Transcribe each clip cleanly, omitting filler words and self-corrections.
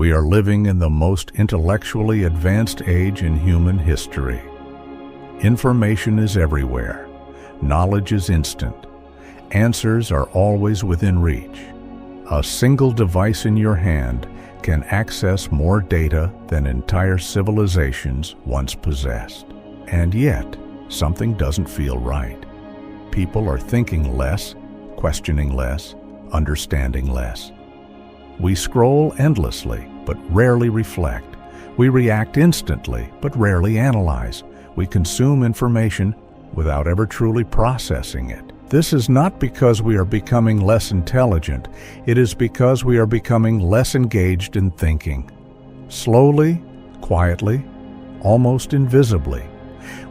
We are living in the most intellectually advanced age in human history. Information is everywhere. Knowledge is instant. Answers are always within reach. A single device in your hand can access more data than entire civilizations once possessed. And yet, something doesn't feel right. People are thinking less, questioning less, understanding less. We scroll endlessly, but rarely reflect. We react instantly, but rarely analyze. We consume information without ever truly processing it. This is not because we are becoming less intelligent. It is because we are becoming less engaged in thinking. Slowly, quietly, almost invisibly,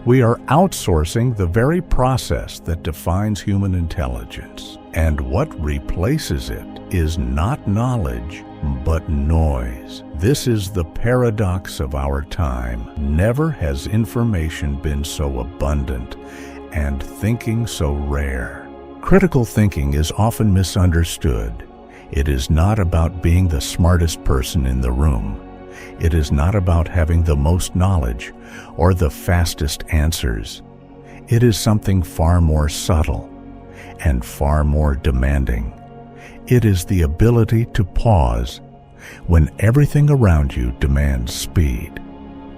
we are outsourcing the very process that defines human intelligence. And what replaces it is not knowledge, but noise. This is the paradox of our time. Never has information been so abundant and thinking so rare. Critical thinking is often misunderstood. It is not about being the smartest person in the room. It is not about having the most knowledge or the fastest answers. It is something far more subtle and far more demanding. It is the ability to pause when everything around you demands speed,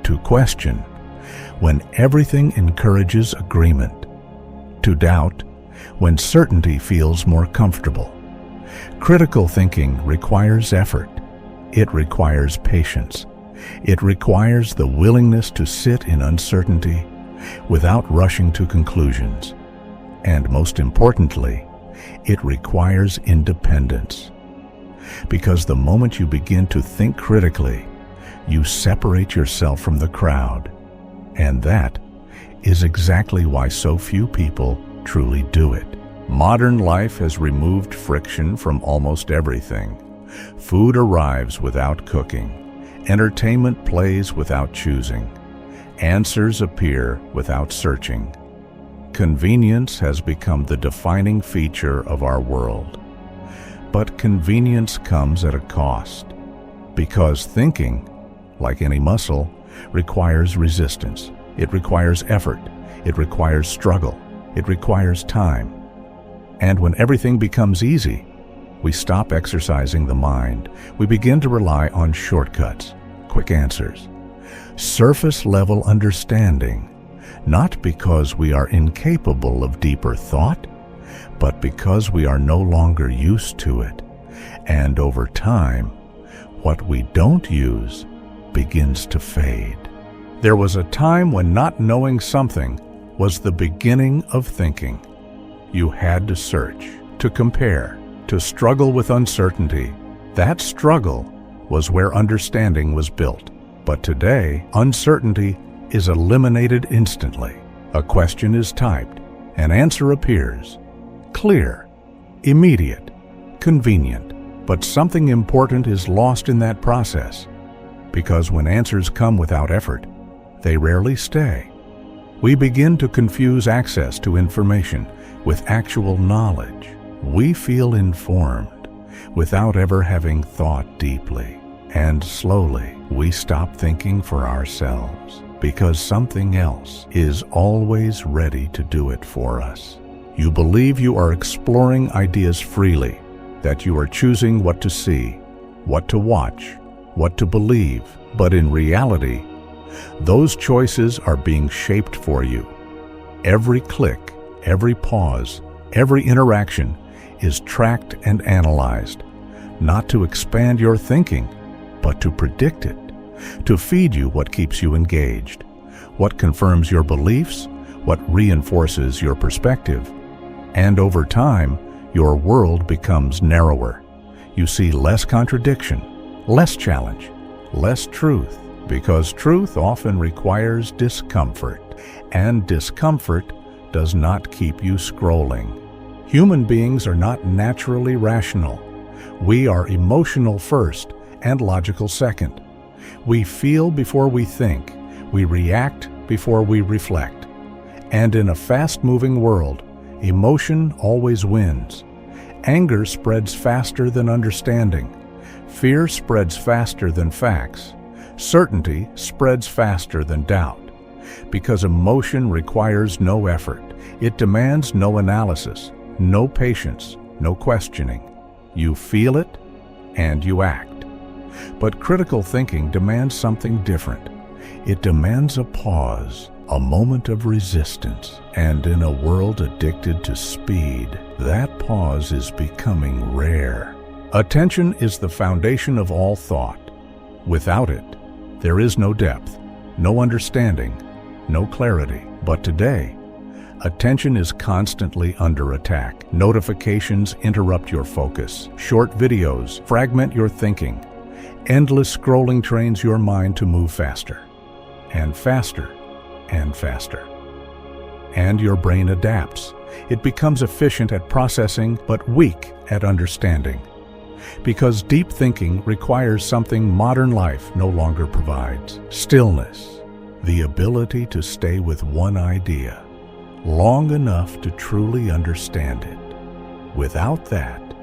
to question when everything encourages agreement, to doubt when certainty feels more comfortable. Critical thinking requires effort. It requires patience. It requires the willingness to sit in uncertainty without rushing to conclusions. And most importantly, it requires independence. Because the moment you begin to think critically, you separate yourself from the crowd. And that is exactly why so few people truly do it. Modern life has removed friction from almost everything. Food arrives without cooking. Entertainment plays without choosing. Answers appear without searching. Convenience has become the defining feature of our world. But convenience comes at a cost. Because thinking, like any muscle, requires resistance. It requires effort. It requires struggle. It requires time. And when everything becomes easy, we stop exercising the mind. We begin to rely on shortcuts, quick answers, surface-level understanding, not because we are incapable of deeper thought, but because we are no longer used to it. And over time, what we don't use begins to fade. There was a time when not knowing something was the beginning of thinking. You had to search, to compare, to struggle with uncertainty. That struggle was where understanding was built. But today, uncertainty is eliminated instantly. A question is typed, an answer appears. Clear, immediate, convenient. But something important is lost in that process. Because when answers come without effort, they rarely stay. We begin to confuse access to information with actual knowledge. We feel informed without ever having thought deeply. And slowly, we stop thinking for ourselves because something else is always ready to do it for us. You believe you are exploring ideas freely, that you are choosing what to see, what to watch, what to believe. But in reality, those choices are being shaped for you. Every click, every pause, every interaction is tracked and analyzed, not to expand your thinking, but to predict it, to feed you what keeps you engaged, what confirms your beliefs, what reinforces your perspective. And over time, your world becomes narrower. You see less contradiction, less challenge, less truth, because truth often requires discomfort, and discomfort does not keep you scrolling. Human beings are not naturally rational. We are emotional first and logical second. We feel before we think. We react before we reflect. And in a fast-moving world, emotion always wins. Anger spreads faster than understanding. Fear spreads faster than facts. Certainty spreads faster than doubt. Because emotion requires no effort. It demands no analysis, no patience, no questioning. You feel it, and you act. But critical thinking demands something different. It demands a pause, a moment of resistance. And in a world addicted to speed, that pause is becoming rare. Attention is the foundation of all thought. Without it, there is no depth, no understanding, no clarity. But today, attention is constantly under attack. Notifications interrupt your focus. Short videos fragment your thinking. Endless scrolling trains your mind to move faster, and faster, and faster. And your brain adapts. It becomes efficient at processing, but weak at understanding. Because deep thinking requires something modern life no longer provides: stillness, the ability to stay with one idea long enough to truly understand it. Without that,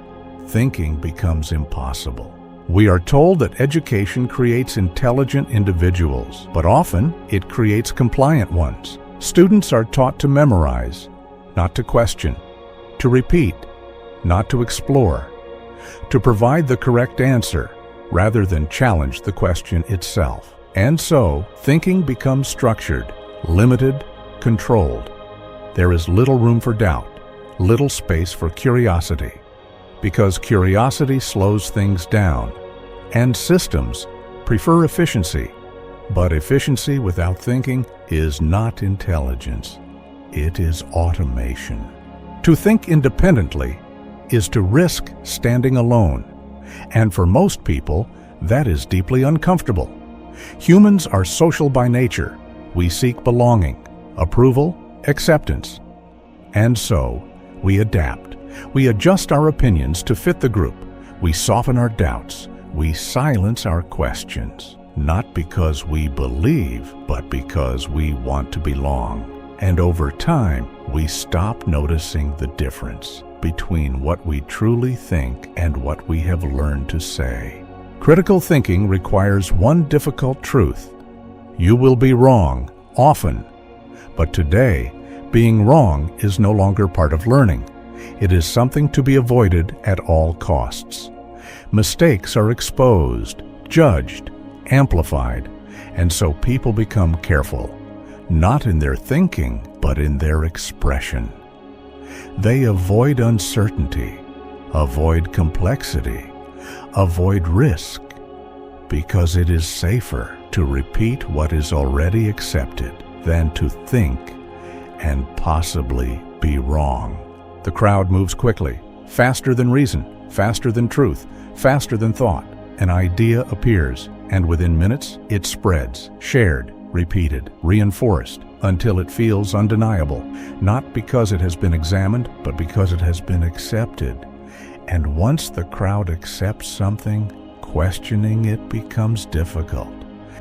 thinking becomes impossible. We are told that education creates intelligent individuals, but often it creates compliant ones. Students are taught to memorize, not to question, to repeat, not to explore, to provide the correct answer rather than challenge the question itself. And so, thinking becomes structured, limited, controlled. There is little room for doubt, little space for curiosity, because curiosity slows things down, and systems prefer efficiency. But efficiency without thinking is not intelligence. It is automation. To think independently is to risk standing alone, and for most people, that is deeply uncomfortable. Humans are social by nature. We seek belonging, approval, acceptance. And so, we adapt. We adjust our opinions to fit the group. We soften our doubts. We silence our questions, not because we believe, but because we want to belong. And over time, we stop noticing the difference between what we truly think and what we have learned to say. Critical thinking requires one difficult truth: you will be wrong, often. But today, being wrong is no longer part of learning. It is something to be avoided at all costs. Mistakes are exposed, judged, amplified, and so people become careful, not in their thinking, but in their expression. They avoid uncertainty, avoid complexity, avoid risk, because it is safer to repeat what is already accepted than to think and possibly be wrong. The crowd moves quickly, faster than reason, faster than truth, faster than thought. An idea appears, and within minutes it spreads, shared, repeated, reinforced, until it feels undeniable, not because it has been examined, but because it has been accepted. And once the crowd accepts something, questioning it becomes difficult,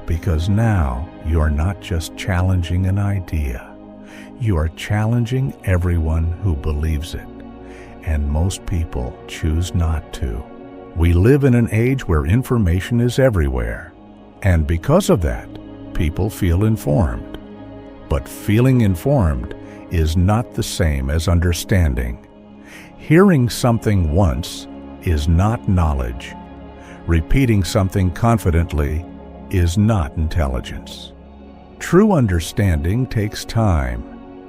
because now you are not just challenging an idea, you are challenging everyone who believes it, and most people choose not to. We live in an age where information is everywhere, and because of that, people feel informed. But feeling informed is not the same as understanding. Hearing something once is not knowledge. Repeating something confidently is not intelligence. True understanding takes time,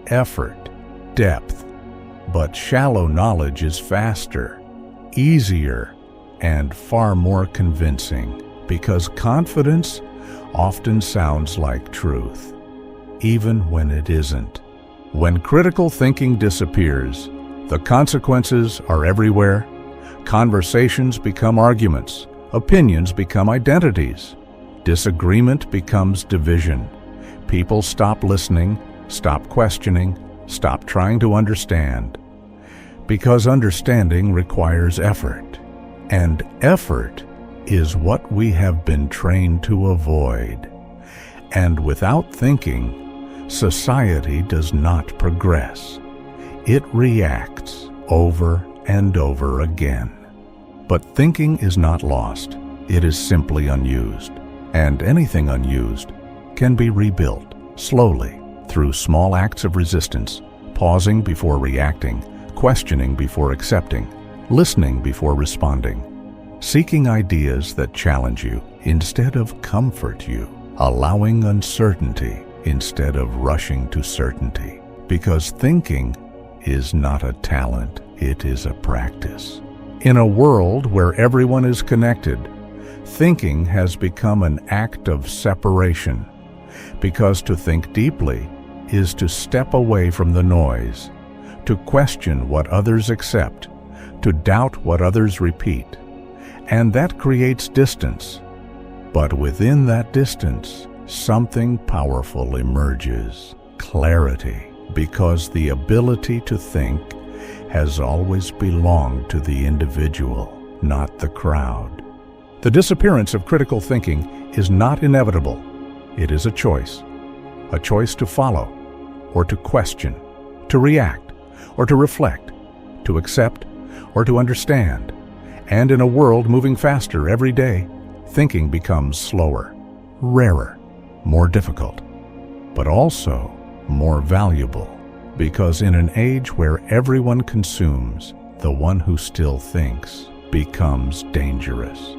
effort, depth, but shallow knowledge is faster, easier, and far more convincing, because confidence often sounds like truth, even when it isn't. When critical thinking disappears, the consequences are everywhere. Conversations become arguments, opinions become identities, disagreement becomes division. People stop listening, stop questioning, stop trying to understand. Because understanding requires effort. And effort is what we have been trained to avoid. And without thinking, society does not progress. It reacts over and over again. But thinking is not lost. It is simply unused. And anything unused can be rebuilt slowly through small acts of resistance, pausing before reacting, questioning before accepting, listening before responding, seeking ideas that challenge you instead of comfort you, allowing uncertainty instead of rushing to certainty. Because thinking is not a talent, it is a practice. In a world where everyone is connected, thinking has become an act of separation, because to think deeply is to step away from the noise, to question what others accept, to doubt what others repeat, and that creates distance. But within that distance, something powerful emerges: clarity, because the ability to think has always belonged to the individual, not the crowd. The disappearance of critical thinking is not inevitable. It is a choice to follow, or to question, to react, or to reflect, to accept, or to understand. And in a world moving faster every day, thinking becomes slower, rarer, more difficult, but also more valuable. Because in an age where everyone consumes, the one who still thinks becomes dangerous.